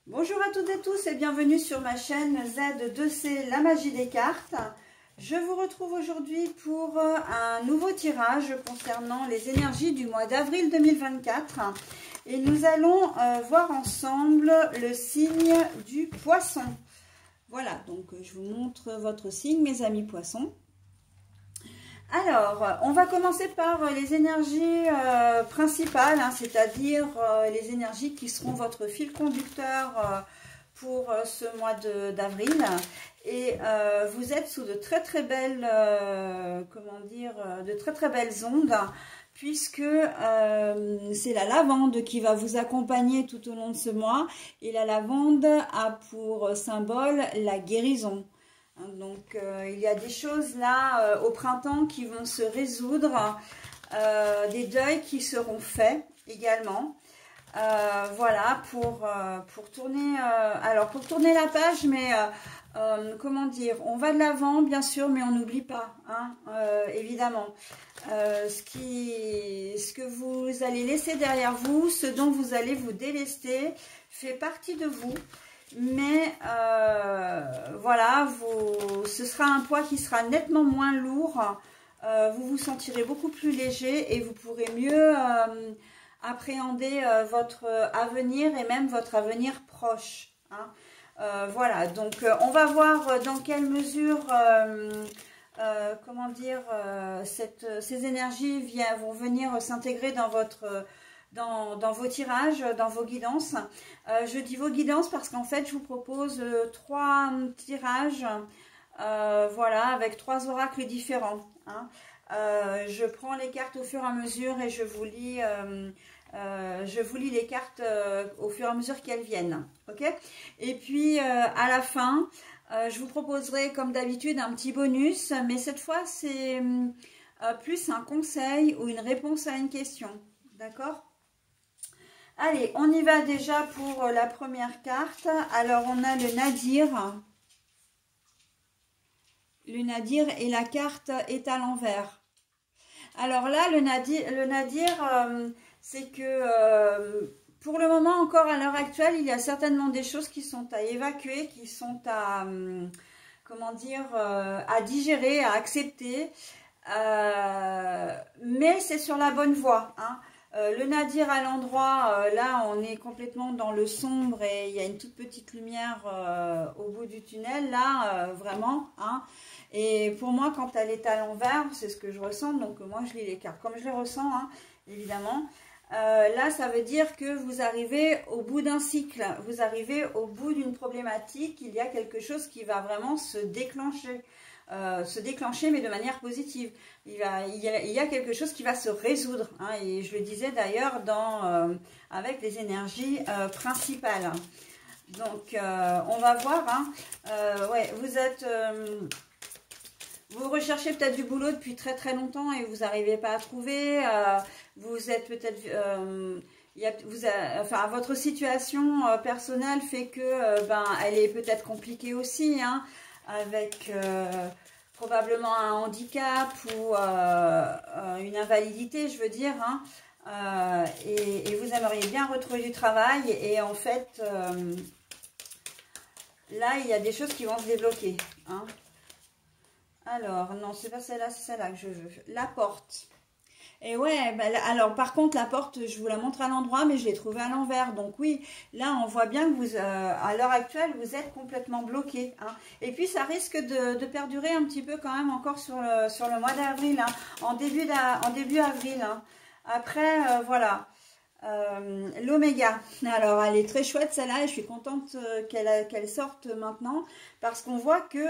Bonjour à toutes et tous et bienvenue sur ma chaîne Z2C, la magie des cartes. Je vous retrouve aujourd'hui pour un nouveau tirage concernant les énergies du mois d'avril 2024. Et nous allons voir ensemble le signe du poisson. Voilà, donc je vous montre votre signe, mes amis poissons. Alors, on va commencer par les énergies principales, hein, c'est-à-dire les énergies qui seront votre fil conducteur pour ce mois d'avril. Et vous êtes sous de très très belles, de très très belles ondes, puisque c'est la lavande qui va vous accompagner tout au long de ce mois. Et la lavande a pour symbole la guérison. Donc, il y a des choses là au printemps qui vont se résoudre, des deuils qui seront faits également. Voilà, pour tourner, pour tourner la page, mais comment dire, on va de l'avant bien sûr, mais on n'oublie pas, hein, évidemment. Ce que vous allez laisser derrière vous, ce dont vous allez vous délester, fait partie de vous. Mais voilà, ce sera un poids qui sera nettement moins lourd, vous vous sentirez beaucoup plus léger et vous pourrez mieux appréhender votre avenir et même votre avenir proche, hein. Voilà, donc on va voir dans quelle mesure, ces énergies vont venir s'intégrer dans votre... Dans vos tirages, dans vos guidances. Je dis vos guidances parce qu'en fait, je vous propose 3 tirages, voilà, avec 3 oracles différents, hein. Je prends les cartes au fur et à mesure et je vous lis les cartes au fur et à mesure qu'elles viennent, ok? Et puis, à la fin, je vous proposerai, comme d'habitude, un petit bonus, mais cette fois, c'est plus un conseil ou une réponse à une question, d'accord? Allez, on y va déjà pour la première carte. Alors, on a le Nadir. Le Nadir et la carte est à l'envers. Alors là, le Nadir, c'est que pour le moment, encore à l'heure actuelle, il y a certainement des choses qui sont à évacuer, qui sont à, à digérer, à accepter. Mais c'est sur la bonne voie, hein. Le Nadir à l'endroit, là on est complètement dans le sombre et il y a une toute petite lumière au bout du tunnel, là vraiment, hein. Et pour moi quand elle est à l'envers, c'est ce que je ressens, donc moi je lis les cartes comme je les ressens, hein, évidemment. Là ça veut dire que vous arrivez au bout d'un cycle, vous arrivez au bout d'une problématique, il y a quelque chose qui va vraiment se déclencher. Mais de manière positive. Il y a quelque chose qui va se résoudre, hein, et je le disais d'ailleurs avec les énergies principales. Donc, on va voir, hein. Ouais, vous recherchez peut-être du boulot depuis très très longtemps et vous n'arrivez pas à trouver. Vous êtes peut-être... votre situation personnelle fait que elle est peut-être compliquée aussi, hein, avec probablement un handicap ou une invalidité, je veux dire, hein, et vous aimeriez bien retrouver du travail et en fait, là, il y a des choses qui vont se débloquer, hein. Alors, non, c'est pas celle-là, c'est celle-là que je veux. La porte. Et ouais, alors par contre la porte, je vous la montre à l'endroit, mais je l'ai trouvée à l'envers. Donc oui, là on voit bien que vous, à l'heure actuelle, vous êtes complètement bloqué, hein. Et puis ça risque de perdurer un petit peu quand même encore sur le mois d'avril, hein, en début avril, hein. Après, voilà. L'oméga. Alors elle est très chouette celle-là et je suis contente qu'elle sorte maintenant parce qu'on voit que,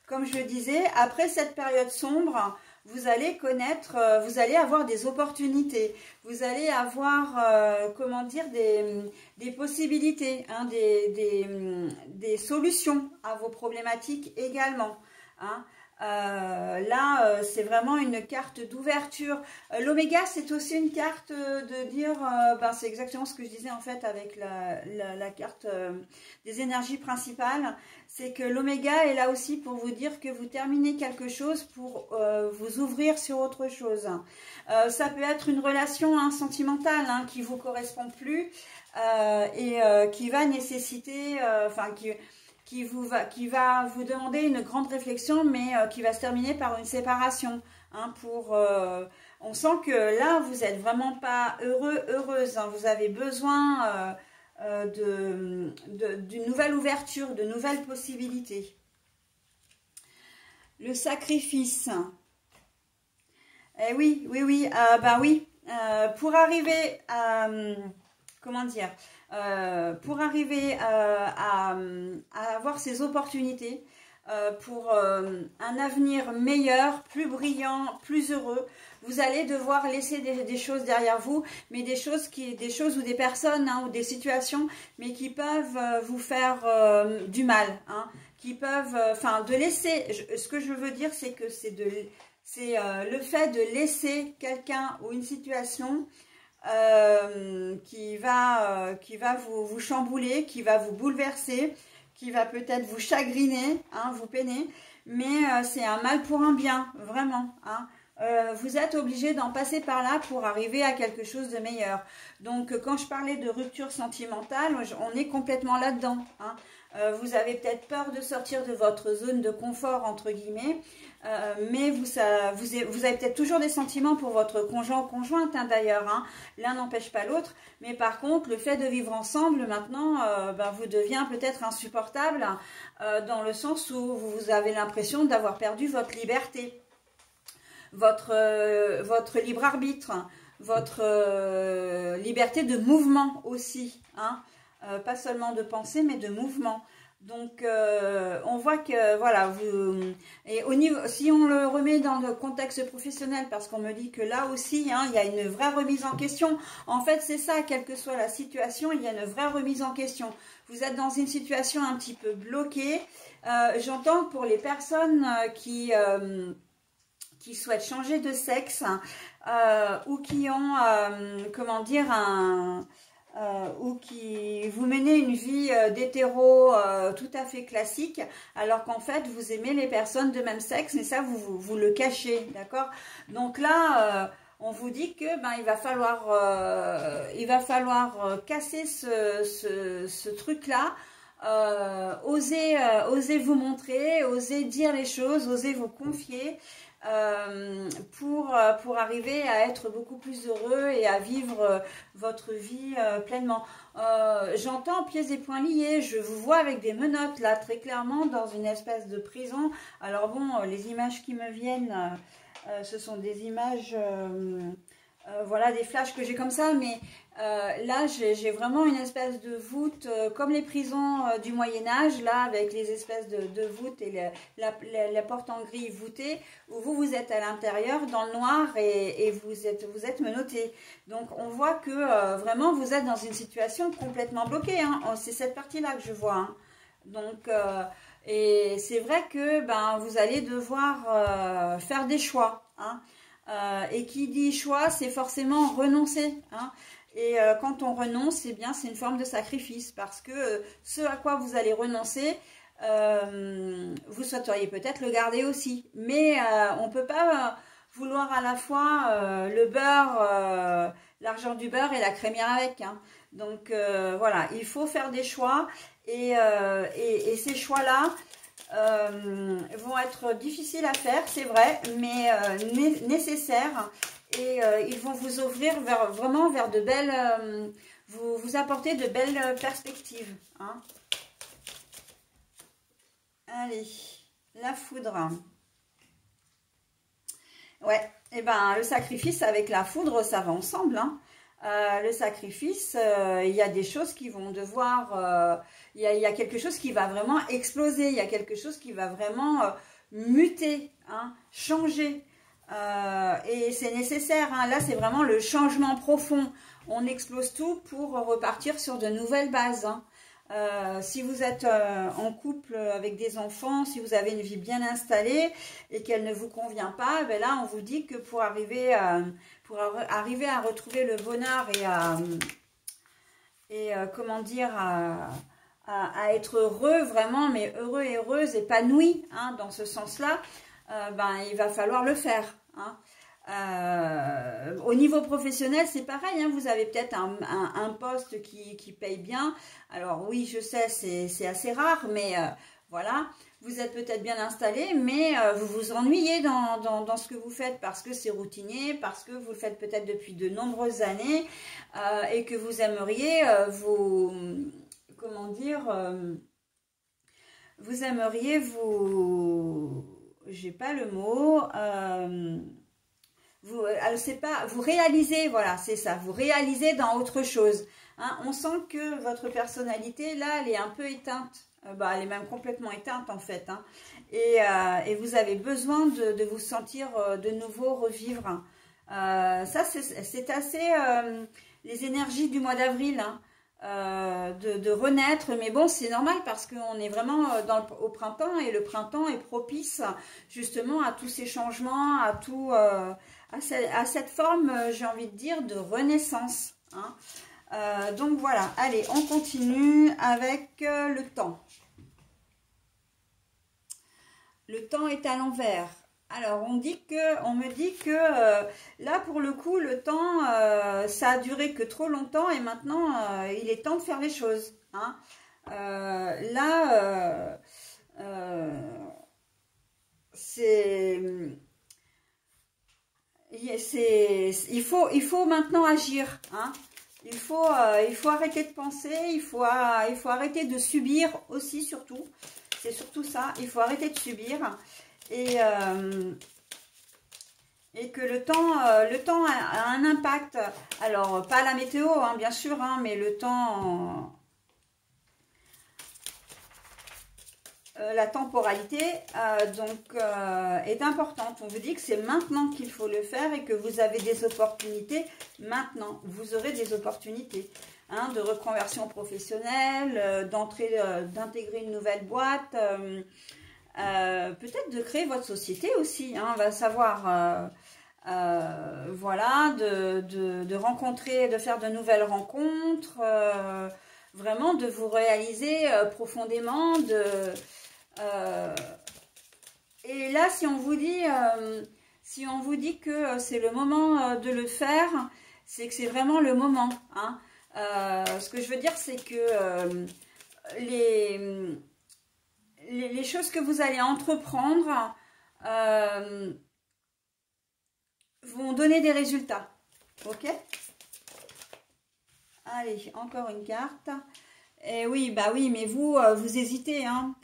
comme je le disais, après cette période sombre, vous allez vous allez avoir des opportunités, vous allez avoir, des possibilités, hein, des solutions à vos problématiques également, hein. Là, c'est vraiment une carte d'ouverture. L'oméga, c'est aussi une carte de dire, c'est exactement ce que je disais en fait avec la carte des énergies principales. C'est que l'oméga est là aussi pour vous dire que vous terminez quelque chose pour vous ouvrir sur autre chose. Ça peut être une relation, hein, sentimentale, hein, qui ne vous correspond plus. qui va nécessiter, qui va vous demander une grande réflexion, mais qui va se terminer par une séparation. Hein, on sent que là, vous n'êtes vraiment pas heureuse. Hein, vous avez besoin d'une nouvelle ouverture, de nouvelles possibilités. Le sacrifice. Eh oui, oui, oui. Pour arriver à... comment dire, pour arriver à avoir ces opportunités, pour un avenir meilleur, plus brillant, plus heureux, vous allez devoir laisser des choses derrière vous, mais des choses ou des personnes, hein, ou des situations, mais qui peuvent vous faire du mal, hein, qui peuvent, de laisser, ce que je veux dire, c'est que c'est le fait de laisser quelqu'un ou une situation qui va vous chambouler, qui va vous bouleverser, qui va peut-être vous chagriner, hein, vous peiner, mais c'est un mal pour un bien, vraiment. Hein. Vous êtes obligé d'en passer par là pour arriver à quelque chose de meilleur. Donc, quand je parlais de rupture sentimentale, on est complètement là-dedans. Hein. Vous avez peut-être peur de sortir de votre zone de confort, entre guillemets, mais vous avez peut-être toujours des sentiments pour votre conjoint ou conjointe, hein, d'ailleurs. Hein. L'un n'empêche pas l'autre, mais par contre, le fait de vivre ensemble, maintenant, vous devient peut-être insupportable, dans le sens où vous avez l'impression d'avoir perdu votre liberté, votre libre arbitre, votre liberté de mouvement aussi, hein. Pas seulement de pensée, mais de mouvement. Donc, on voit que, voilà, si on le remet dans le contexte professionnel, parce qu'on me dit que là aussi, hein, il y a une vraie remise en question. En fait, c'est ça, quelle que soit la situation, il y a une vraie remise en question. Vous êtes dans une situation un petit peu bloquée. J'entends pour les personnes qui souhaitent changer de sexe, ou qui ont, comment dire, ou qui vous menez une vie d'hétéro tout à fait classique, alors qu'en fait vous aimez les personnes de même sexe, mais ça vous le cachez, d'accord? Donc là, on vous dit que il va falloir casser ce truc-là. Osez vous montrer, osez dire les choses, osez vous confier, pour arriver à être beaucoup plus heureux et à vivre votre vie pleinement. J'entends pieds et poings liés, je vous vois avec des menottes là, très clairement dans une espèce de prison. Alors bon, les images qui me viennent, ce sont des images, voilà, des flashs que j'ai comme ça, mais là j'ai vraiment une espèce de voûte, comme les prisons du Moyen-Âge, là, avec les espèces de voûtes et la porte en grille voûtée, où vous êtes à l'intérieur dans le noir et vous êtes menotté. Donc on voit que vraiment vous êtes dans une situation complètement bloquée, hein. C'est cette partie-là que je vois, hein. Donc et c'est vrai que vous allez devoir faire des choix, hein. Et qui dit choix, c'est forcément renoncer, hein. Et quand on renonce, eh bien, c'est une forme de sacrifice, parce que ce à quoi vous allez renoncer, vous souhaiteriez peut-être le garder aussi. Mais on ne peut pas vouloir à la fois le beurre, l'argent du beurre et la crémière avec, hein. Donc voilà, il faut faire des choix, et ces choix-là vont être difficiles à faire, c'est vrai, mais nécessaires. Et ils vont vous ouvrir vraiment vers de belles, vous apporter de belles perspectives, hein. Allez, la foudre. Ouais, et le sacrifice avec la foudre, ça va ensemble, hein. Le sacrifice, il y a des choses qui vont devoir, il y a quelque chose qui va vraiment exploser, il y a quelque chose qui va vraiment muter, hein, changer. Et c'est nécessaire, hein. Là c'est vraiment le changement profond. On explose tout pour repartir sur de nouvelles bases, hein. Si vous êtes en couple avec des enfants, si vous avez une vie bien installée et qu'elle ne vous convient pas, là on vous dit que pour arriver à retrouver le bonheur et comment dire, à être heureux vraiment, mais heureux et heureuse, épanoui, hein, dans ce sens-là, il va falloir le faire, hein. Au niveau professionnel, c'est pareil, hein, vous avez peut-être un poste qui paye bien. Alors oui, je sais, c'est assez rare, mais voilà. Vous êtes peut-être bien installé, mais vous vous ennuyez dans ce que vous faites parce que c'est routinier, parce que vous le faites peut-être depuis de nombreuses années et que vous aimeriez comment dire, vous aimeriez j'ai pas le mot, c'est pas, vous réalisez, voilà, c'est ça, vous réalisez dans autre chose. Hein, on sent que votre personnalité, là, elle est un peu éteinte. Elle est même complètement éteinte, en fait. Hein. Et vous avez besoin de vous sentir de nouveau revivre. Ça, c'est assez les énergies du mois d'avril, hein, de renaître. Mais bon, c'est normal parce qu'on est vraiment au printemps et le printemps est propice justement à tous ces changements, à tout... à cette forme, j'ai envie de dire, de renaissance. Hein. Donc voilà, allez, on continue avec le temps. Le temps est à l'envers. Alors, on me dit que là, pour le coup, le temps, ça a duré que trop longtemps et maintenant, il est temps de faire les choses. Hein. Là, il faut maintenant agir. Hein. Il faut arrêter de penser, il faut arrêter de subir aussi, surtout. C'est surtout ça, il faut arrêter de subir. Et que le temps a un impact. Alors, pas la météo, hein, bien sûr, hein, mais le temps... la temporalité est importante. On vous dit que c'est maintenant qu'il faut le faire et que vous avez des opportunités maintenant. Vous aurez des opportunités hein, de reconversion professionnelle, d'intégrer une nouvelle boîte, peut-être de créer votre société aussi. Hein, on va savoir, voilà, de rencontrer, de faire de nouvelles rencontres, vraiment de vous réaliser profondément, et là, si on vous dit que c'est le moment de le faire, c'est que c'est vraiment le moment. Hein. Ce que je veux dire, c'est que les choses que vous allez entreprendre vont donner des résultats. Ok ? Allez, encore une carte. Et oui, bah oui, mais vous hésitez, hein.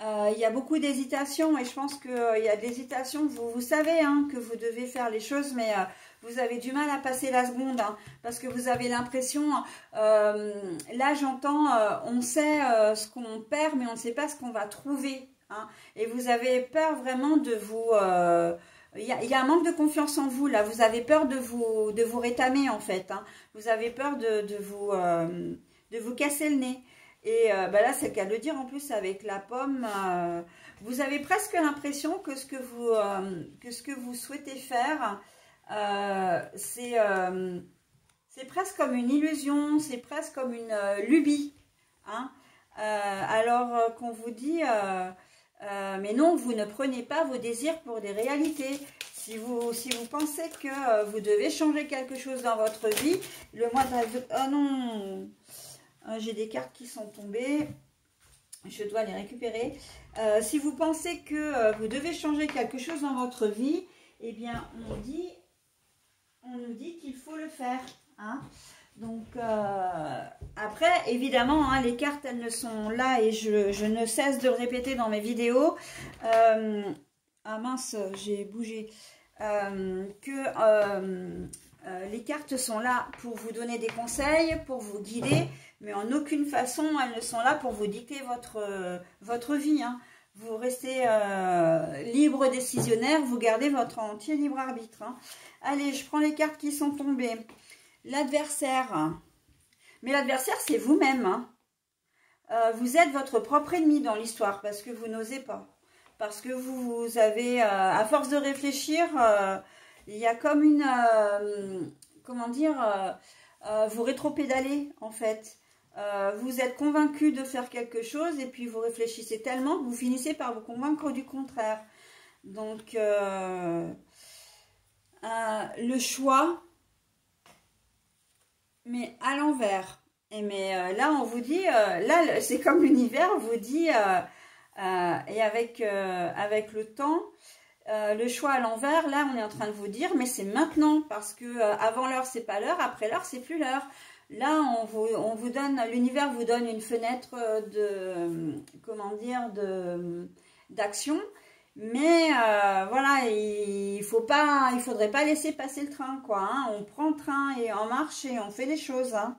Il y a beaucoup d'hésitation et je pense qu'il y a de l'hésitation. Vous savez hein, que vous devez faire les choses, mais vous avez du mal à passer la seconde hein, parce que vous avez l'impression, là j'entends, on sait ce qu'on perd, mais on ne sait pas ce qu'on va trouver. Hein, et vous avez peur vraiment de vous... il y a un manque de confiance en vous, là. Vous avez peur de vous rétamer, en fait. Hein. Vous avez peur de vous casser le nez. Et là, c'est le cas de le dire en plus avec la pomme. Vous avez presque l'impression que ce que vous souhaitez faire, c'est presque comme une illusion, c'est presque comme une lubie. Hein. Alors qu'on vous dit, mais non, vous ne prenez pas vos désirs pour des réalités. Si vous pensez que vous devez changer quelque chose dans votre vie, le mois d'avril... Oh non, j'ai des cartes qui sont tombées. Je dois les récupérer. Si vous pensez que vous devez changer quelque chose dans votre vie, eh bien, on nous dit qu'il faut le faire. Hein. Donc, après, évidemment, hein, les cartes, elles ne sont là et je ne cesse de le répéter dans mes vidéos. Ah mince, j'ai bougé. Les cartes sont là pour vous donner des conseils, pour vous guider, mais en aucune façon, elles ne sont là pour vous dicter votre vie. Hein. Vous restez libre décisionnaire, vous gardez votre entier libre arbitre. Hein. Allez, je prends les cartes qui sont tombées. L'adversaire. Mais l'adversaire, c'est vous-même. Hein. Vous êtes votre propre ennemi dans l'histoire parce que vous n'osez pas. Parce que vous avez, à force de réfléchir, il y a comme une, comment dire, vous rétropédalez en fait. Vous êtes convaincu de faire quelque chose et puis vous réfléchissez tellement que vous finissez par vous convaincre du contraire. Donc, le choix, mais à l'envers. Et mais là, on vous dit, là, c'est comme l'univers vous dit, et avec le temps, le choix à l'envers, là, on est en train de vous dire, mais c'est maintenant, parce que avant l'heure, c'est pas l'heure, après l'heure, c'est plus l'heure. Là, on vous donne, l'univers vous donne une fenêtre de, comment dire, d'action. Mais voilà, il faudrait pas laisser passer le train, quoi. Hein. On prend le train et en marche et on fait les choses. Hein.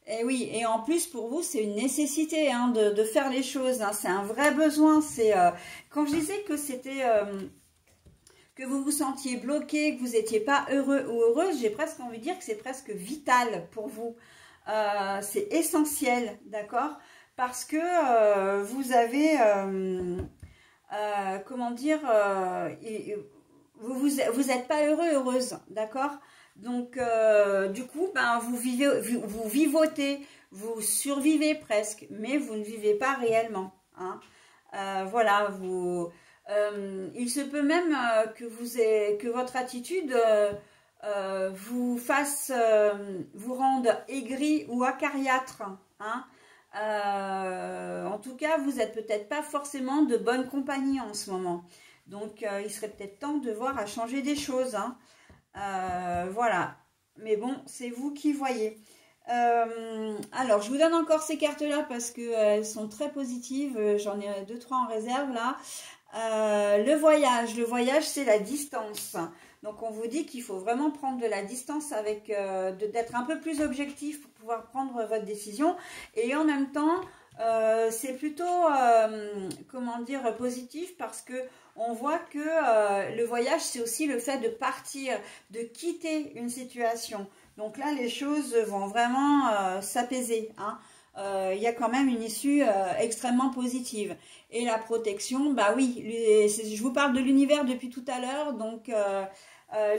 Et oui, et en plus pour vous, c'est une nécessité hein, de faire les choses. Hein. C'est un vrai besoin. C'est quand je disais que c'était que vous vous sentiez bloqué, que vous n'étiez pas heureux ou heureuse, j'ai presque envie de dire que c'est presque vital pour vous. C'est essentiel, d'accord? Parce que vous avez, comment dire, vous n'êtes pas heureux, heureuse, d'accord? Donc, du coup, ben, vous vivotez, vous survivez presque, mais vous ne vivez pas réellement. Hein. Voilà, il se peut même que votre attitude vous fasse, vous rende aigri ou acariâtre. Hein. En tout cas, vous n'êtes peut-être pas forcément de bonne compagnie en ce moment. Donc, il serait peut-être temps de voir à changer des choses. Hein. Voilà. Mais bon, c'est vous qui voyez. Alors, je vous donne encore ces cartes-là parce qu'elles sont très positives. J'en ai 2-3 en réserve là. Le voyage, c'est la distance. Donc, on vous dit qu'il faut vraiment prendre de la distance avec, d'être un peu plus objectif pour pouvoir prendre votre décision. Et en même temps, c'est plutôt, comment dire, positif parce que on voit que le voyage, c'est aussi le fait de partir, de quitter une situation. Donc là, les choses vont vraiment s'apaiser. Hein. Il y a quand même une issue extrêmement positive. Et la protection, bah oui, je vous parle de l'univers depuis tout à l'heure, donc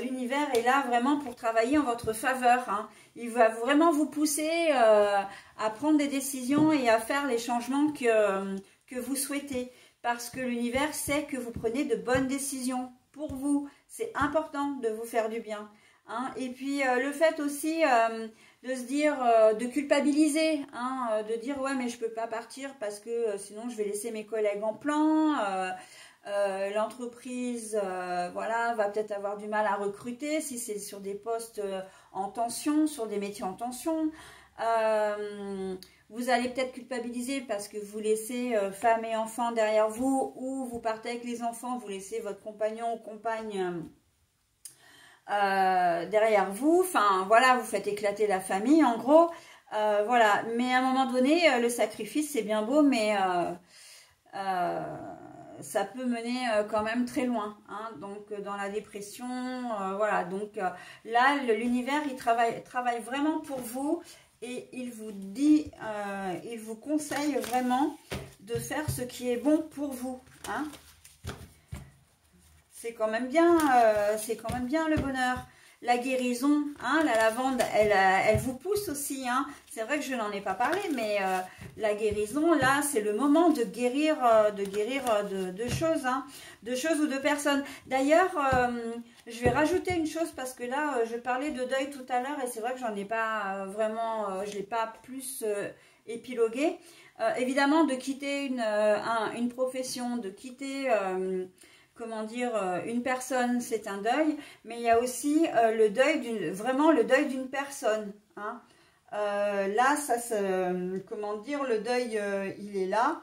l'univers est là vraiment pour travailler en votre faveur. Hein. Il va vraiment vous pousser à prendre des décisions et à faire les changements que vous souhaitez. Parce que l'univers sait que vous prenez de bonnes décisions pour vous. C'est important de vous faire du bien. Hein. Et puis le fait aussi de se dire, de culpabiliser, hein, de dire ouais mais je peux pas partir parce que sinon je vais laisser mes collègues en plan, l'entreprise voilà, va peut-être avoir du mal à recruter si c'est sur des postes en tension, sur des métiers en tension. Vous allez peut-être culpabiliser parce que vous laissez femme et enfants derrière vous ou vous partez avec les enfants, vous laissez votre compagnon ou compagne derrière vous, enfin voilà, vous faites éclater la famille en gros, voilà, mais à un moment donné le sacrifice c'est bien beau mais ça peut mener quand même très loin, hein, donc dans la dépression, voilà, donc là l'univers il travaille vraiment pour vous et il vous dit, il vous conseille vraiment de faire ce qui est bon pour vous, hein. C'est quand même bien le bonheur. La guérison, hein, la lavande, elle vous pousse aussi. Hein. C'est vrai que je n'en ai pas parlé, mais la guérison, là, c'est le moment de guérir de choses, hein, de choses ou de personnes. D'ailleurs, je vais rajouter une chose parce que là, je parlais de deuil tout à l'heure et c'est vrai que j'en ai pas vraiment, je ne l'ai pas plus épilogué. Évidemment, de quitter une profession, de quitter... comment dire, une personne, c'est un deuil, mais il y a aussi le deuil vraiment le deuil d'une personne. Hein. Là, ça, comment dire, le deuil, il est là.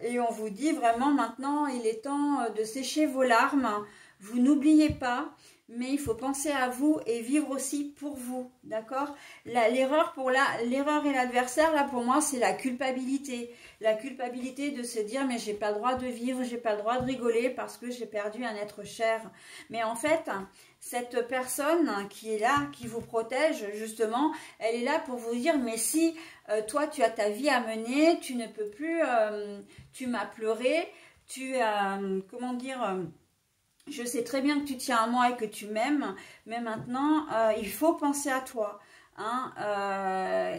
Et on vous dit vraiment maintenant, il est temps de sécher vos larmes. Vous n'oubliez pas, mais il faut penser à vous et vivre aussi pour vous, d'accord? L'erreur et l'adversaire, là, pour moi, c'est la culpabilité. La culpabilité de se dire, mais j'ai pas le droit de vivre, j'ai pas le droit de rigoler parce que j'ai perdu un être cher. Mais en fait, cette personne qui est là, qui vous protège, justement, elle est là pour vous dire, mais si toi, tu as ta vie à mener, tu ne peux plus, tu m'as pleuré, tu as, comment dire... je sais très bien que tu tiens à moi et que tu m'aimes, mais maintenant, il faut penser à toi. Hein,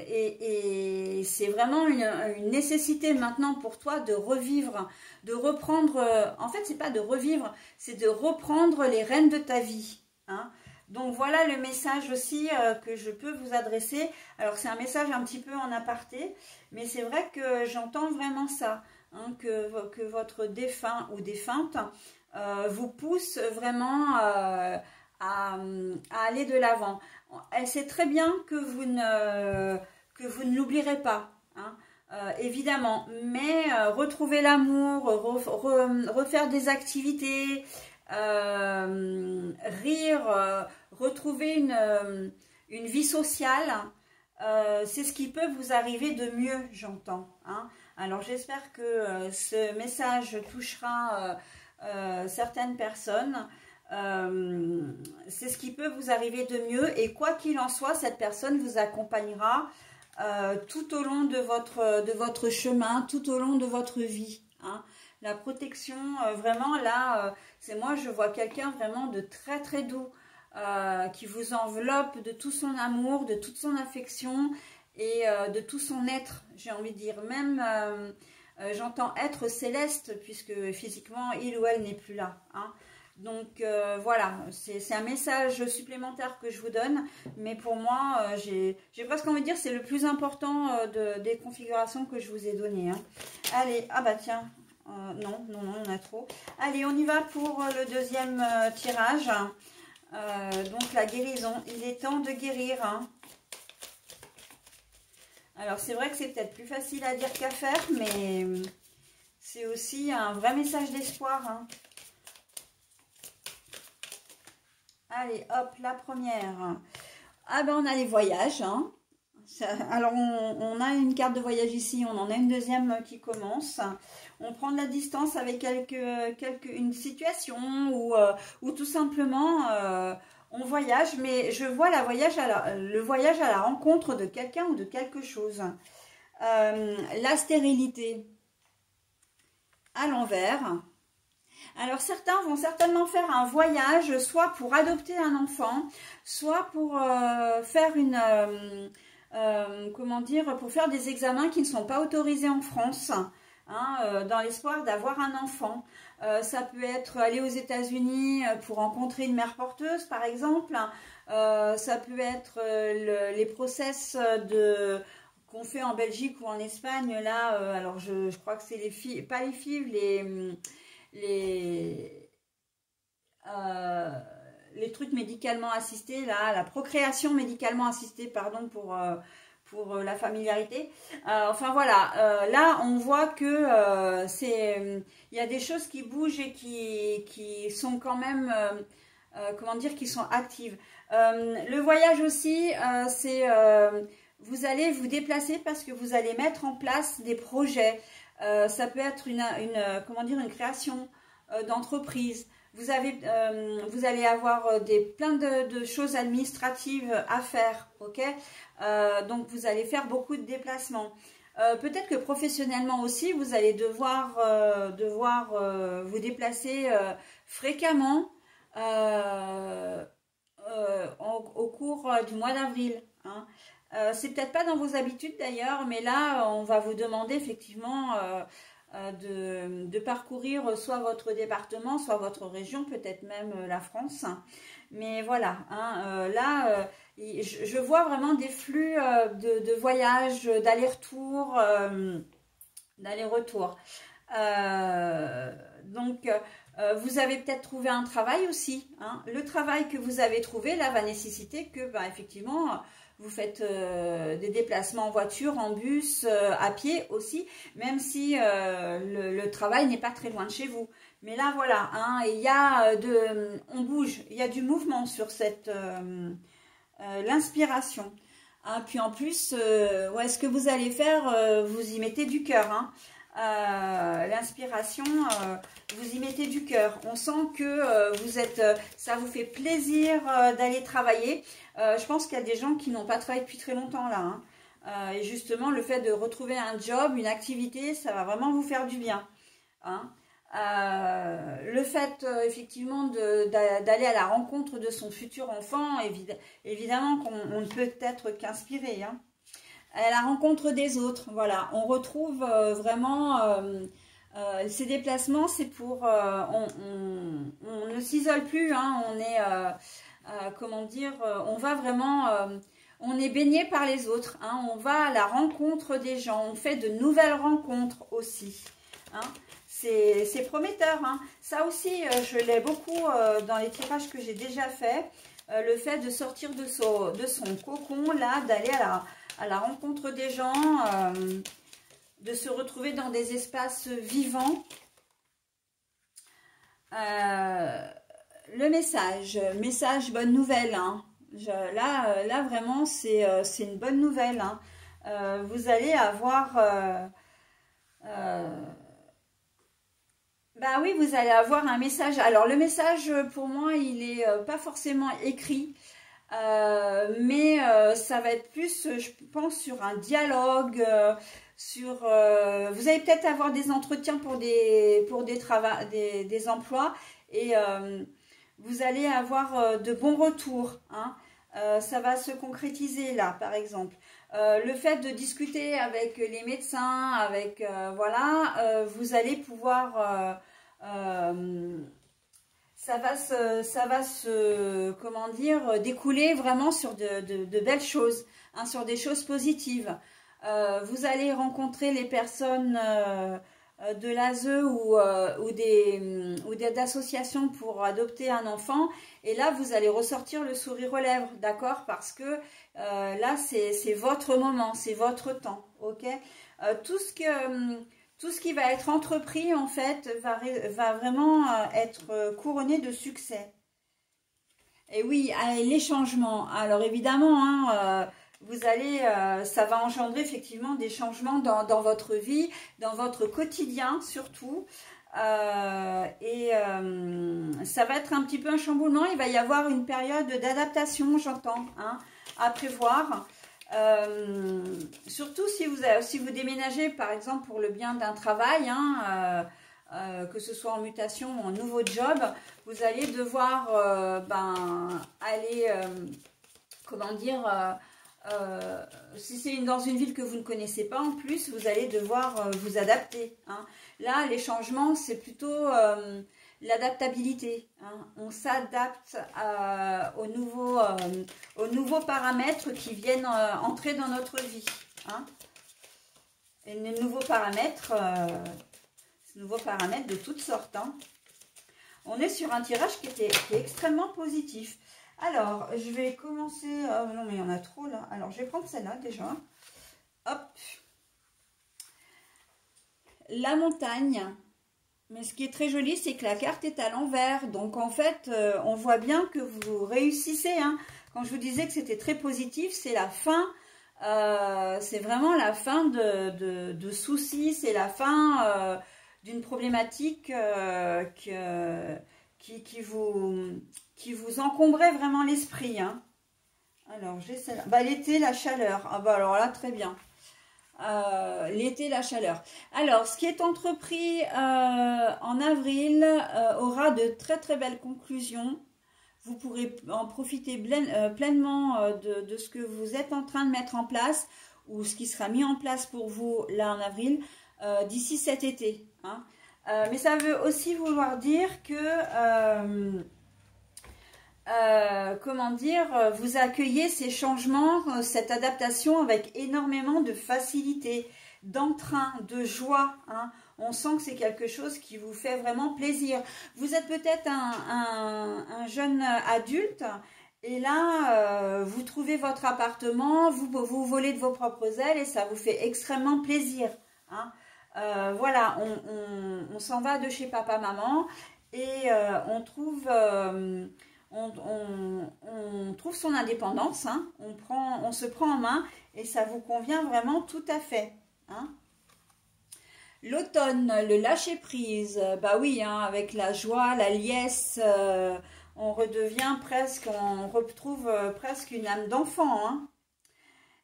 et c'est vraiment une nécessité maintenant pour toi de revivre, de reprendre... en fait, c'est pas de revivre, c'est de reprendre les rênes de ta vie. hein. Donc voilà le message aussi que je peux vous adresser. Alors c'est un message un petit peu en aparté, mais c'est vrai que j'entends vraiment ça, hein, que votre défunt ou défunte vous pousse vraiment à aller de l'avant. Elle sait très bien que vous ne l'oublierez pas, hein, évidemment, mais retrouver l'amour, refaire des activités, rire, retrouver une vie sociale, c'est ce qui peut vous arriver de mieux, j'entends, hein. Alors j'espère que ce message touchera certaines personnes. C'est ce qui peut vous arriver de mieux, et quoi qu'il en soit, cette personne vous accompagnera tout au long de votre chemin, tout au long de votre vie, hein. La protection, vraiment là, c'est moi, je vois quelqu'un vraiment de très très doux, qui vous enveloppe de tout son amour, de toute son affection et de tout son être, j'ai envie de dire. Même, j'entends être céleste, puisque physiquement, il ou elle n'est plus là, hein. Donc voilà, c'est un message supplémentaire que je vous donne, mais pour moi, j'ai presque envie de dire c'est le plus important des configurations que je vous ai données, hein. Allez, ah bah tiens, non, il y en a trop. Allez, on y va pour le deuxième tirage. Donc la guérison, il est temps de guérir, hein. Alors c'est vrai que c'est peut-être plus facile à dire qu'à faire, mais c'est aussi un vrai message d'espoir, hein. Allez, hop, la première. Ah ben, on a les voyages, hein. Alors, on a une carte de voyage ici, on en a une deuxième qui commence. On prend de la distance avec une situation ou tout simplement, on voyage. Mais je vois le voyage à la rencontre de quelqu'un ou de quelque chose. La stérilité à l'envers. Alors certains vont certainement faire un voyage, soit pour adopter un enfant, soit pour faire comment dire, pour faire des examens qui ne sont pas autorisés en France, hein, dans l'espoir d'avoir un enfant. Ça peut être aller aux États-Unis pour rencontrer une mère porteuse, par exemple. Ça peut être les process qu'on fait en Belgique ou en Espagne. Là, alors je crois que c'est les filles, pas les filles, les trucs médicalement assistés, là, la procréation médicalement assistée, pardon, pour la familiarité. Enfin voilà, là on voit que il y a des choses qui bougent et qui sont quand même, comment dire, qui sont actives. Le voyage aussi, c'est vous allez vous déplacer parce que vous allez mettre en place des projets. Ça peut être comment dire, une création d'entreprise. Vous allez avoir plein de choses administratives à faire, ok? Donc vous allez faire beaucoup de déplacements. Peut-être que professionnellement aussi, vous allez devoir vous déplacer fréquemment au cours du mois d'avril, hein. C'est peut-être pas dans vos habitudes d'ailleurs, mais là, on va vous demander effectivement de parcourir soit votre département, soit votre région, peut-être même la France. Mais voilà, hein, là, je vois vraiment des flux de voyages, d'aller-retour, donc, vous avez peut-être trouvé un travail aussi, hein. Le travail que vous avez trouvé, là, va nécessiter que, bah, effectivement, vous faites des déplacements en voiture, en bus, à pied aussi, même si le travail n'est pas très loin de chez vous. Mais là, voilà, hein, on bouge, il y a du mouvement sur l'inspiration. Hein, puis en plus, ouais, ce que vous allez faire, vous y mettez du cœur, hein. L'inspiration, vous y mettez du cœur. On sent que ça vous fait plaisir d'aller travailler. Je pense qu'il y a des gens qui n'ont pas travaillé depuis très longtemps là, hein. Et justement, le fait de retrouver un job, une activité, ça va vraiment vous faire du bien, hein. Le fait effectivement d'aller à la rencontre de son futur enfant, évidemment qu'on ne peut être qu'inspiré, hein. À la rencontre des autres, voilà, on retrouve vraiment ces déplacements, c'est pour on ne s'isole plus, hein, comment dire, on va vraiment, on est baigné par les autres, hein, on va à la rencontre des gens, on fait de nouvelles rencontres aussi, hein. C'est prometteur, hein. Ça aussi, je l'ai beaucoup dans les tirages que j'ai déjà fait, le fait de sortir de son cocon, là, d'aller à la rencontre des gens, de se retrouver dans des espaces vivants. Le message bonne nouvelle, hein. Là vraiment c'est une bonne nouvelle, hein. Vous allez avoir bah oui, vous allez avoir un message. Alors le message pour moi il est pas forcément écrit, mais ça va être plus, je pense, sur un dialogue, vous allez peut-être avoir des entretiens pour des emplois, et vous allez avoir de bons retours, hein. Ça va se concrétiser là, par exemple. Le fait de discuter avec les médecins, avec voilà, vous allez pouvoir ça va se, comment dire, découler vraiment sur de belles choses, hein, sur des choses positives. Vous allez rencontrer les personnes de l'ASE ou d'associations pour adopter un enfant, et là vous allez ressortir le sourire aux lèvres, d'accord, parce que là c'est votre moment, c'est votre temps, ok. Tout ce qui va être entrepris en fait va vraiment être couronné de succès. Et oui, les changements, alors évidemment, hein, vous allez, ça va engendrer effectivement des changements dans votre vie, dans votre quotidien surtout. Ça va être un petit peu un chamboulement. Il va y avoir une période d'adaptation, j'entends, hein, à prévoir. Surtout si vous déménagez, par exemple, pour le bien d'un travail, hein, que ce soit en mutation ou en nouveau job, vous allez devoir aller, comment dire, si c'est dans une ville que vous ne connaissez pas en plus, vous allez devoir vous adapter, hein. Là, les changements, c'est plutôt l'adaptabilité, hein. On s'adapte aux nouveaux paramètres qui viennent entrer dans notre vie, hein. Et les nouveaux paramètres de toutes sortes, hein. On est sur un tirage qui est extrêmement positif. Alors, je vais commencer... non, mais il y en a trop, là. Alors, je vais prendre celle-là, déjà. Hop. La montagne. Mais ce qui est très joli, c'est que la carte est à l'envers. Donc, en fait, on voit bien que vous réussissez, hein. Quand je vous disais que c'était très positif, c'est la fin. C'est vraiment la fin de soucis. C'est la fin d'une problématique qui vous encombrait vraiment l'esprit, hein. Alors, j'ai celle-là. Bah, l'été, la chaleur. Ah bah alors là, très bien. L'été, la chaleur. Alors, ce qui est entrepris en avril aura de très très belles conclusions. Vous pourrez en profiter pleinement de ce que vous êtes en train de mettre en place, ou ce qui sera mis en place pour vous là en avril, d'ici cet été, hein. Mais ça veut aussi vouloir dire que comment dire, vous accueillez ces changements, cette adaptation avec énormément de facilité, d'entrain, de joie, hein. On sent que c'est quelque chose qui vous fait vraiment plaisir. Vous êtes peut-être un jeune adulte, et là, vous trouvez votre appartement, vous volez de vos propres ailes, et ça vous fait extrêmement plaisir, hein. Voilà, on s'en va de chez papa-maman, et on trouve son indépendance, hein. On se prend en main, et ça vous convient vraiment tout à fait, hein. L'automne, le lâcher prise, bah oui, hein, avec la joie, la liesse, on retrouve presque une âme d'enfant, hein.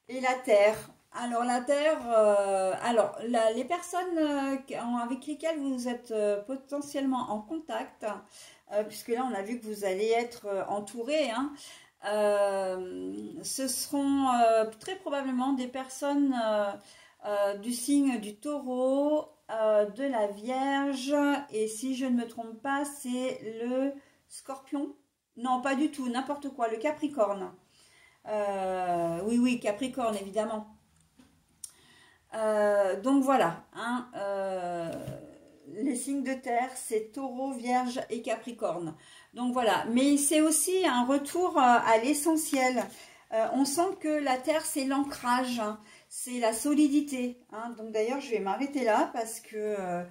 Et la terre. Alors la terre, les personnes avec lesquelles vous êtes potentiellement en contact, puisque là on a vu que vous allez être entouré, hein, ce seront très probablement des personnes du signe du taureau, de la Vierge, et si je ne me trompe pas, c'est le scorpion. Non, pas du tout, n'importe quoi, le Capricorne. Oui, oui, Capricorne, évidemment. Donc voilà, hein, les signes de terre, c'est Taureau, Vierge et Capricorne. Donc voilà, mais c'est aussi un retour à l'essentiel. On sent que la terre, c'est l'ancrage, hein, c'est la solidité, hein. Donc d'ailleurs, je vais m'arrêter là parce que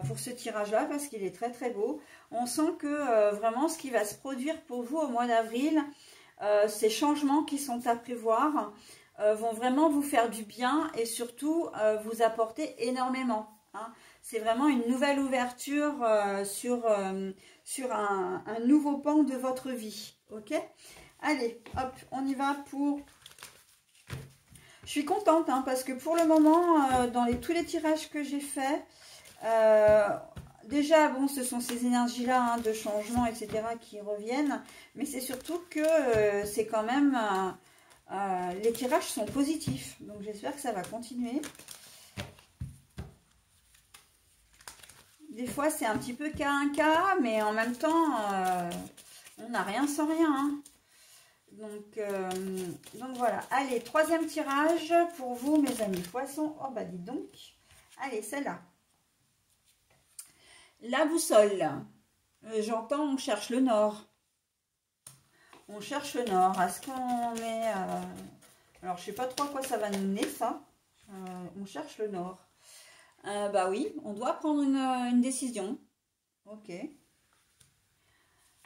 pour ce tirage-là, parce qu'il est très très beau. On sent que vraiment ce qui va se produire pour vous au mois d'avril, ces changements qui sont à prévoir, vont vraiment vous faire du bien et surtout vous apporter énormément, hein. C'est vraiment une nouvelle ouverture sur un nouveau pan de votre vie. Ok? Allez, hop, on y va pour... Je suis contente, hein, parce que pour le moment, dans tous les tirages que j'ai faits, déjà, bon, ce sont ces énergies-là, hein, de changement, etc., qui reviennent. Mais c'est surtout que c'est quand même... les tirages sont positifs. Donc, j'espère que ça va continuer. Des fois, c'est un petit peu cas un cas, mais en même temps, on n'a rien sans rien, hein. Donc voilà. Allez, troisième tirage pour vous, mes amis poissons. Oh, bah, dites donc. Allez, celle-là. La boussole. J'entends, on cherche le nord. On cherche le nord. Est-ce qu'on est... Alors, je sais pas trop à quoi ça va nous mener, ça. On cherche le nord. Bah oui, on doit prendre une décision. Ok.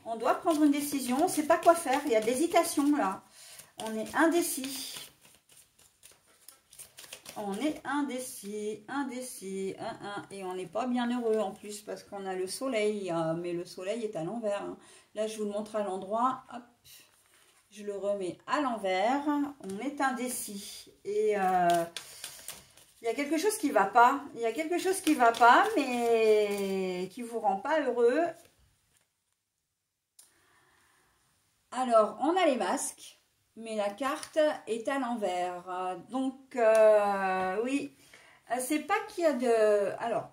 On doit prendre une décision. On ne sait pas quoi faire. Il y a de l'hésitation, là. On est indécis. On est indécis, indécis, et on n'est pas bien heureux en plus parce qu'on a le soleil, mais le soleil est à l'envers, hein. Là, je vous le montre à l'endroit, hop, je le remets à l'envers. On est indécis et il y a quelque chose qui ne va pas. Il y a quelque chose qui ne va pas, mais qui ne vous rend pas heureux. Alors, on a les masques. Mais la carte est à l'envers. Donc, oui, c'est pas qu'il y a de... Alors,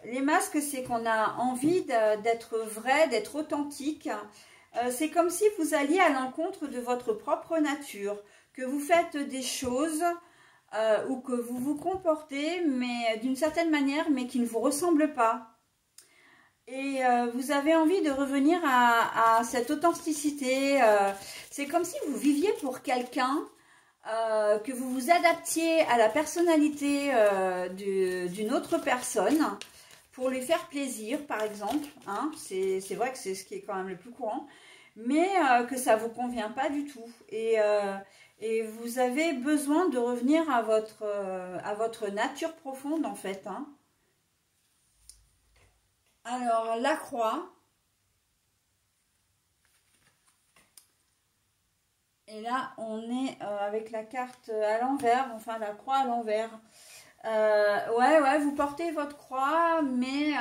les masques, c'est qu'on a envie d'être vrai, d'être authentique. C'est comme si vous alliez à l'encontre de votre propre nature, que vous faites des choses ou que vous vous comportez, mais d'une certaine manière, mais qui ne vous ressemblent pas. Et vous avez envie de revenir à cette authenticité. C'est comme si vous viviez pour quelqu'un, que vous vous adaptiez à la personnalité d'une autre personne pour lui faire plaisir, par exemple, hein. C'est vrai que c'est ce qui est quand même le plus courant, mais que ça ne vous convient pas du tout. Et vous avez besoin de revenir à votre nature profonde, en fait, hein. Alors, la croix. Et là, on est avec la carte à l'envers, enfin la croix à l'envers. Ouais, vous portez votre croix, mais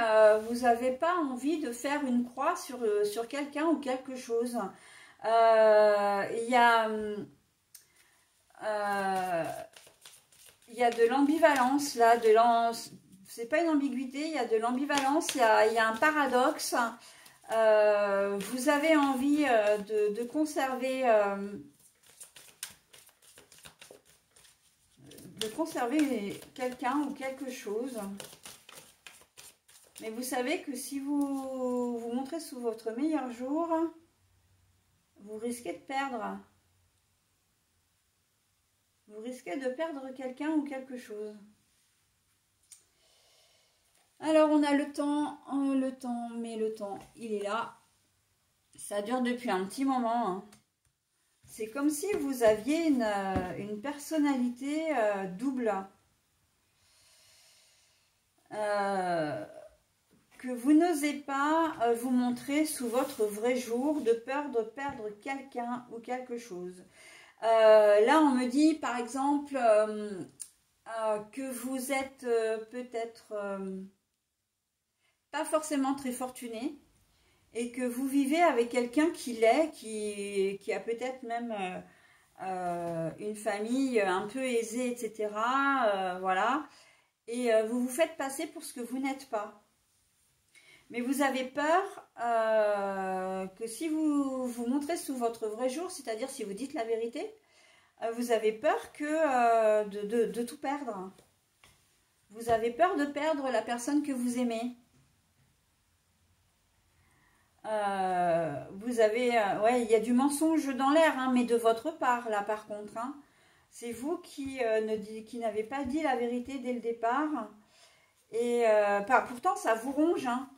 vous n'avez pas envie de faire une croix sur quelqu'un ou quelque chose. Il y a de l'ambivalence là, c'est pas une ambiguïté, il y a de l'ambivalence, il y a un paradoxe. Vous avez envie de conserver quelqu'un ou quelque chose. Mais vous savez que si vous vous montrez sous votre meilleur jour, vous risquez de perdre. Vous risquez de perdre quelqu'un ou quelque chose. Alors, on a le temps, mais le temps, il est là. Ça dure depuis un petit moment, hein. C'est comme si vous aviez une personnalité double. Que vous n'osez pas vous montrer sous votre vrai jour, de peur de perdre quelqu'un ou quelque chose. Là, on me dit, par exemple, que vous êtes peut-être pas forcément très fortuné et que vous vivez avec quelqu'un qui l'est, qui a peut-être même une famille un peu aisée, etc. Voilà. Et vous vous faites passer pour ce que vous n'êtes pas. Mais vous avez peur que si vous vous montrez sous votre vrai jour, c'est-à-dire si vous dites la vérité, vous avez peur que de tout perdre. Vous avez peur de perdre la personne que vous aimez. Vous avez, ouais, il y a du mensonge dans l'air, hein, mais de votre part, là, par contre. Hein. C'est vous qui n'avez pas dit la vérité dès le départ. Et pourtant, ça vous ronge. Hein.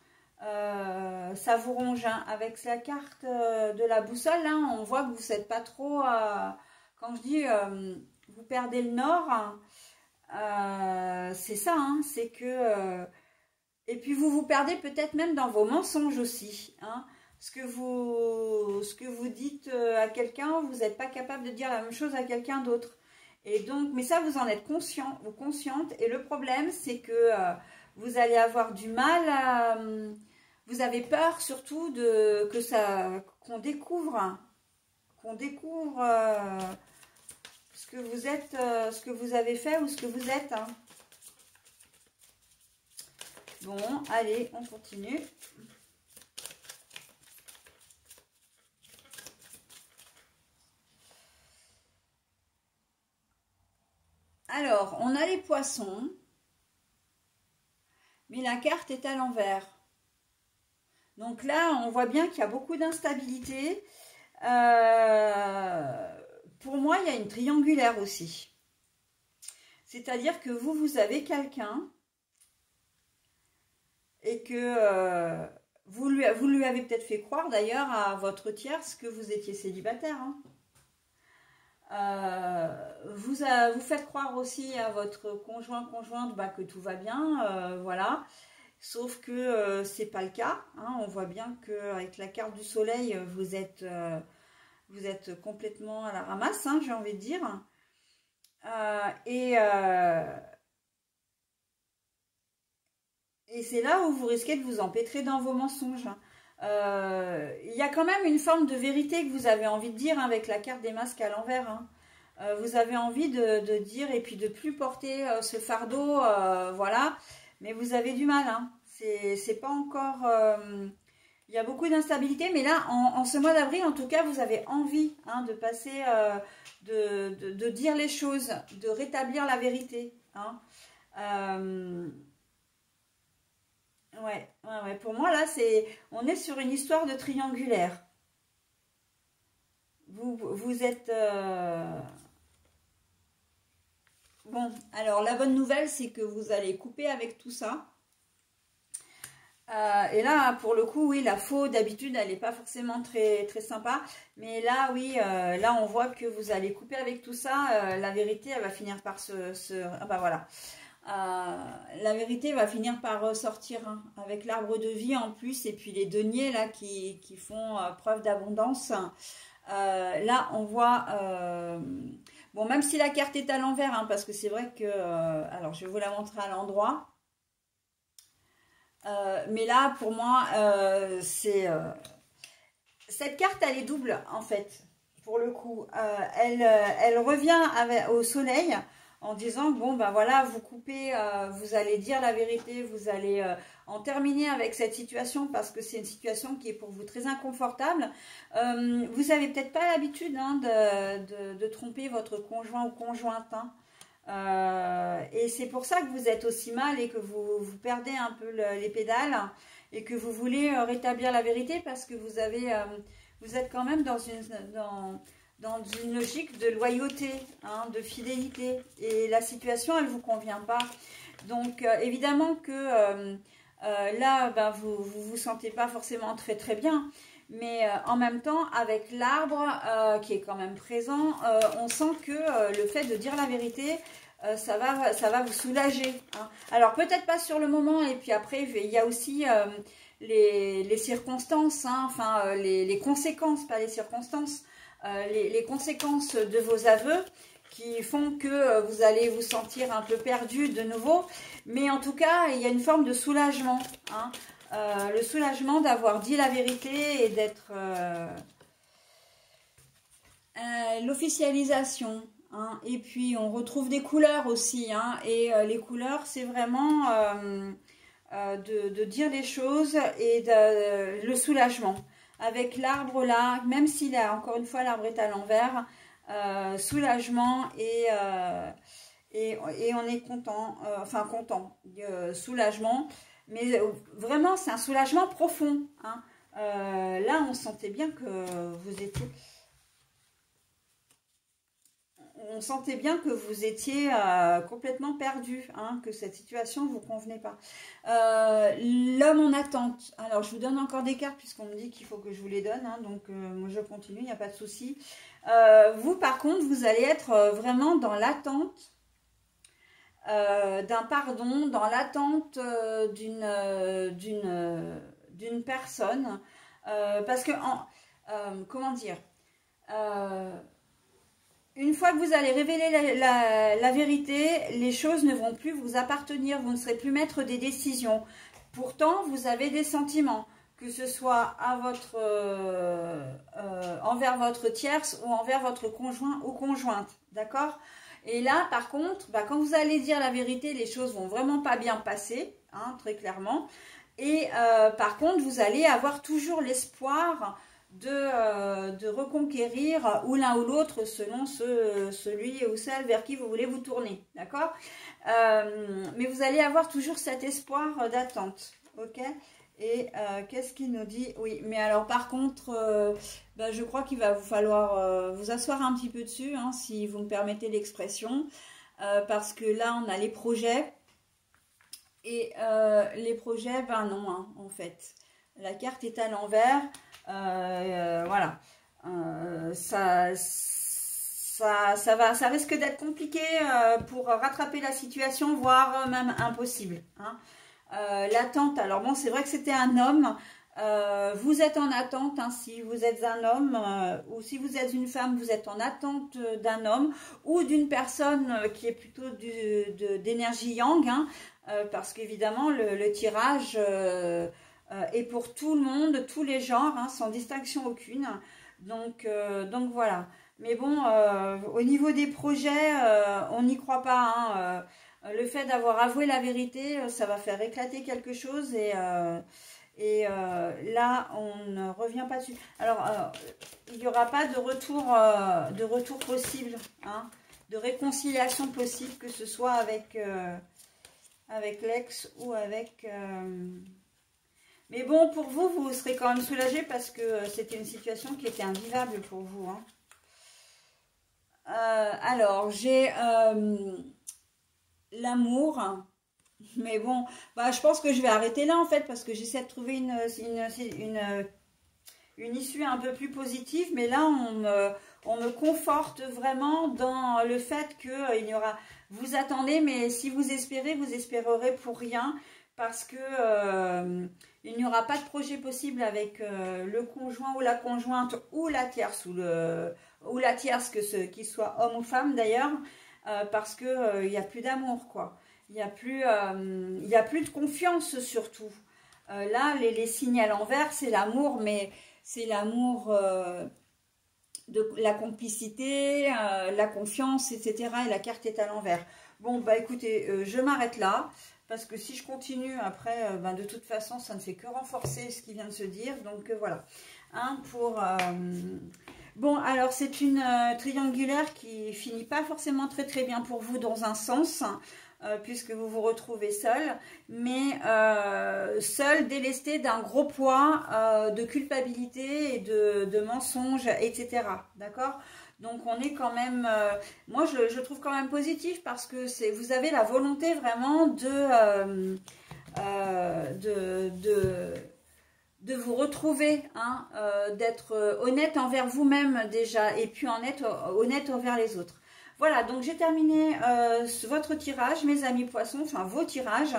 Ça vous ronge. Hein. Avec la carte de la boussole, hein, on voit que vous n'êtes pas trop... quand je dis vous perdez le nord, c'est ça. Hein, c'est que... et puis vous vous perdez peut-être même dans vos mensonges aussi. Hein. Ce que vous dites à quelqu'un, vous n'êtes pas capable de dire la même chose à quelqu'un d'autre. Et donc, mais ça, vous en êtes conscient ou consciente. Et le problème, c'est que vous allez avoir du mal à... vous avez peur surtout qu'on découvre ce que vous êtes, ce que vous avez fait ou ce que vous êtes. Hein. Bon, allez, on continue. Alors, on a les poissons, mais la carte est à l'envers. Donc là, on voit bien qu'il y a beaucoup d'instabilité. Pour moi, il y a une triangulaire aussi. C'est-à-dire que vous avez quelqu'un et que vous lui avez peut-être fait croire d'ailleurs à votre tierce que vous étiez célibataire. Hein. Vous faites croire aussi à votre conjointe que tout va bien, voilà. Sauf que c'est pas le cas. Hein. On voit bien qu'avec la carte du soleil, vous êtes complètement à la ramasse, hein, j'ai envie de dire. Et c'est là où vous risquez de vous empêtrer dans vos mensonges. Il y a quand même une forme de vérité que vous avez envie de dire hein, avec la carte des masques à l'envers. Hein. Vous avez envie de dire et puis de plus porter ce fardeau, voilà. Mais vous avez du mal. Hein. C'est pas encore... il y a beaucoup d'instabilité, mais là, en ce mois d'avril, en tout cas, vous avez envie hein, de passer, de dire les choses, de rétablir la vérité. Hein. Ouais. Pour moi, là, on est sur une histoire de triangulaire. Vous êtes... Bon, alors, la bonne nouvelle, c'est que vous allez couper avec tout ça. Et là, pour le coup, oui, la faux, d'habitude, elle n'est pas forcément très, très sympa. Mais là, oui, là, on voit que vous allez couper avec tout ça. La vérité, elle va finir par ah bah voilà. La vérité va finir par ressortir hein, avec l'arbre de vie en plus. Et puis les deniers, là, qui font preuve d'abondance. Là, on voit... bon, même si la carte est à l'envers, hein, parce que c'est vrai que... alors, je vais vous la montrer à l'endroit. Mais là, pour moi, cette carte, elle est double, en fait, pour le coup. Elle revient au soleil en disant, bon, ben voilà, vous coupez, vous allez dire la vérité, vous allez en terminer avec cette situation parce que c'est une situation qui est pour vous très inconfortable. Vous n'avez peut-être pas l'habitude hein, de tromper votre conjoint ou conjointe, hein. Et c'est pour ça que vous êtes aussi mal et que vous perdez un peu les pédales et que vous voulez rétablir la vérité parce que vous êtes quand même dans une logique de loyauté, hein, de fidélité et la situation elle vous convient pas. Donc évidemment que là ben, vous sentez pas forcément très très bien. Mais en même temps, avec l'arbre qui est quand même présent, on sent que le fait de dire la vérité, ça va vous soulager. Hein. Alors peut-être pas sur le moment, et puis après, il y a aussi les circonstances, hein, enfin les conséquences, pas les circonstances, les conséquences de vos aveux qui font que vous allez vous sentir un peu perdu de nouveau. Mais en tout cas, il y a une forme de soulagement, hein. Le soulagement d'avoir dit la vérité et d'être l'officialisation. Hein, et puis on retrouve des couleurs aussi. Hein, et les couleurs, c'est vraiment de dire les choses et le soulagement. Avec l'arbre là, même s'il a, encore une fois, l'arbre est à l'envers, soulagement et on est content, enfin content, soulagement, mais vraiment c'est un soulagement profond, hein. Là on sentait bien que vous étiez... On sentait bien que vous étiez complètement perdu, hein, que cette situation ne vous convenait pas. L'homme en attente. Alors, je vous donne encore des cartes puisqu'on me dit qu'il faut que je vous les donne. Hein, donc, moi, je continue, il n'y a pas de souci. Vous, par contre, vous allez être vraiment dans l'attente d'un pardon, dans l'attente d'une personne. Parce que, comment dire une fois que vous allez révéler la vérité, les choses ne vont plus vous appartenir, vous ne serez plus maître des décisions. Pourtant, vous avez des sentiments, que ce soit à envers votre tierce ou envers votre conjoint ou conjointe, d'accord? Et là, par contre, quand vous allez dire la vérité, les choses vont vraiment pas bien passer, hein, très clairement. Et par contre, vous allez avoir toujours l'espoir de reconquérir ou l'un ou l'autre selon celui ou celle vers qui vous voulez vous tourner, d'accord? Mais vous allez avoir toujours cet espoir d'attente, ok? Et qu'est-ce qu'il nous dit? Oui, mais alors par contre, je crois qu'il va vous falloir vous asseoir un petit peu dessus, hein, si vous me permettez l'expression, parce que là on a les projets, et les projets, non, hein, en fait. La carte est à l'envers. Voilà, ça risque d'être compliqué pour rattraper la situation, voire même impossible, hein. L'attente, alors bon, c'est vrai que c'était un homme, vous êtes en attente, hein, si vous êtes un homme, ou si vous êtes une femme, vous êtes en attente d'un homme ou d'une personne qui est plutôt d'énergie yang, hein, parce qu'évidemment le tirage et pour tout le monde, tous les genres, hein, sans distinction aucune. Donc voilà. Mais bon, au niveau des projets, on n'y croit pas, hein. Le fait d'avoir avoué la vérité, ça va faire éclater quelque chose et là, on ne revient pas dessus. Alors, il n'y aura pas de retour possible, hein, de réconciliation possible, que ce soit avec l'ex ou avec... Mais bon, pour vous, vous serez quand même soulagé parce que c'était une situation qui était invivable pour vous, hein. Alors, j'ai l'amour. Mais bon, je pense que je vais arrêter là en fait parce que j'essaie de trouver une issue un peu plus positive. Mais là, on me conforte vraiment dans le fait que il y aura... Vous attendez, mais si vous espérerez pour rien. Parce que il n'y aura pas de projet possible avec le conjoint ou la conjointe ou la tierce ou la tierce, qu'il soit homme ou femme d'ailleurs, parce que il n'y a plus d'amour, quoi. Il n'y a plus de confiance surtout. Là, les signes à l'envers, c'est l'amour, mais c'est l'amour de la complicité, la confiance, etc. Et la carte est à l'envers. Bon, écoutez, je m'arrête là. Parce que si je continue après, de toute façon, ça ne fait que renforcer ce qui vient de se dire. Donc voilà. Hein, bon, alors c'est une triangulaire qui finit pas forcément très très bien pour vous dans un sens, puisque vous vous retrouvez seul, mais seul, délesté d'un gros poids de culpabilité et de mensonges, etc. D'accord ? Donc on est quand même, moi je trouve quand même positif parce que vous avez la volonté vraiment de vous retrouver, hein, d'être honnête envers vous-même déjà et puis honnête envers les autres. Voilà, donc j'ai terminé votre tirage, mes amis poissons, enfin vos tirages.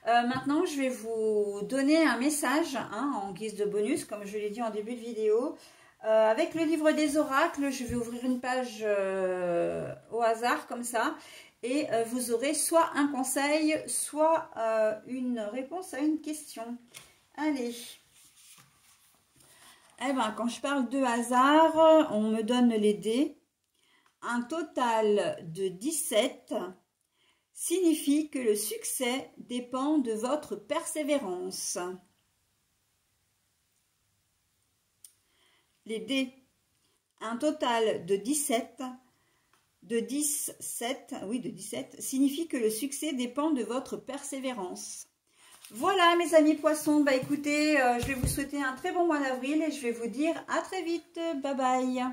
Maintenant, je vais vous donner un message, hein, en guise de bonus, comme je l'ai dit en début de vidéo. Avec le livre des oracles, je vais ouvrir une page au hasard, comme ça. Et vous aurez soit un conseil, soit une réponse à une question. Allez. Eh bien, quand je parle de hasard, on me donne les dés. Un total de 17. signifie que le succès dépend de votre persévérance. Les dés, un total de 17, signifie que le succès dépend de votre persévérance. Voilà mes amis poissons, bah écoutez, je vais vous souhaiter un très bon mois d'avril et je vais vous dire à très vite, bye bye.